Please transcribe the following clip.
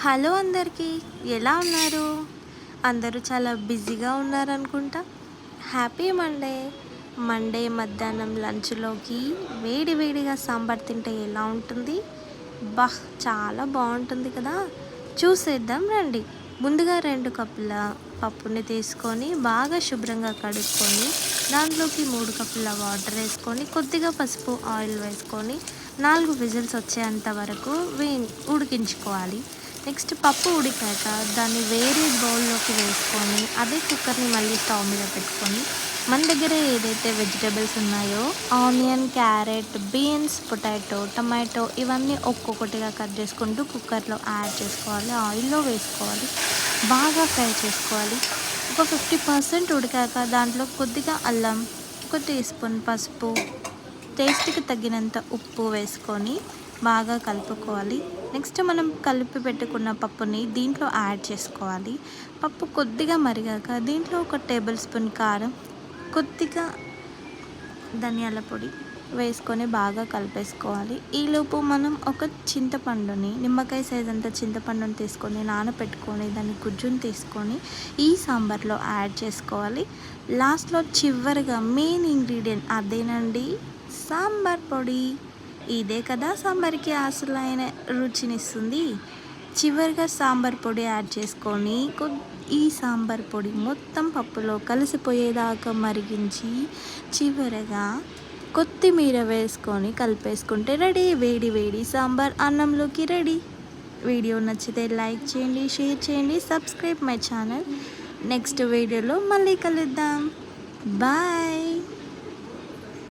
Hello అందరికీ, ఎలా ఉన్నారు? అందరూ చాలా బిజీగా ఉన్నారనుకుంటా. Happy Monday. మండే మధ్యాహ్నం లంచ్లోకి వేడి వేడిగా సాంబార్ తింటే ఎలా ఉంటుంది? చాలా బాగుంటుంది కదా. చూసేద్దాం రండి. ముందుగా 2 కప్పుల పప్పుని తీసుకొని బాగా శుభ్రంగా కడుక్కొని దాంట్లోకి 3 కప్పుల వాటర్ వేసుకొని కొద్దిగా పసుపు ఆయిల్ వేసుకొని 4 విజిల్స్ వచ్చేంత వరకు ఉడికించుకోవాలి. నెక్స్ట్ పప్పు ఉడికాక దాన్ని వేరే బౌల్లోకి వేసుకొని అదే కుక్కర్ని మళ్ళీ స్టవ్ మీద పెట్టుకొని మన దగ్గర ఏదైతే వెజిటేబుల్స్ ఉన్నాయో onion, carrot, beans, potato, tomato ఇవన్నీ ఒక్కొక్కటిగా కట్ చేసుకుంటూ కుక్కర్లో యాడ్ చేసుకోవాలి. ఆయిల్లో వేసుకోవాలి, బాగా ఫ్రై చేసుకోవాలి. ఒక 50% ఉడికాక దాంట్లో కొద్దిగా అల్లం, ఒక టీ స్పూన్ పసుపు, టేస్ట్కి తగినంత ఉప్పు వేసుకొని బాగా కలుపుకోవాలి. నెక్స్ట్ మనం కలిపి పెట్టుకున్న పప్పుని దీంట్లో యాడ్ చేసుకోవాలి. పప్పు కొద్దిగా మరిగాక దీంట్లో 1 టేబుల్ స్పూన్ కారం, కొద్దిగా ధనియాల పొడి వేసుకొని బాగా కలిపేసుకోవాలి. ఈలోపు మనం ఒక చింతపండుని, నిమ్మకాయ సైజ్ అంత చింతపండుని తీసుకొని నానబెట్టుకొని దాన్ని గుజ్జుని తీసుకొని ఈ సాంబార్లో యాడ్ చేసుకోవాలి. లాస్ట్లో చివరిగా మెయిన్ ఇంగ్రీడియంట్ అదేనండి, సాంబార్ పొడి. ఇదే కదా సాంబార్కి అసలైన రుచినిస్తుంది. చివరిగా సాంబార్ పొడి యాడ్ చేసుకొని ఈ సాంబార్ పొడి మొత్తం పప్పులో కలిసిపోయేదాకా మరిగించి చివరగా కొత్తిమీర వేసుకొని కలిపేసుకుంటే రెడీ. వేడి వేడి సాంబార్ అన్నంలోకి రెడీ. వీడియో నచ్చితే లైక్ చేయండి, షేర్ చేయండి, సబ్స్క్రైబ్ మై ఛానల్. నెక్స్ట్ వీడియోలో మళ్ళీ కలుద్దాం. బాయ్.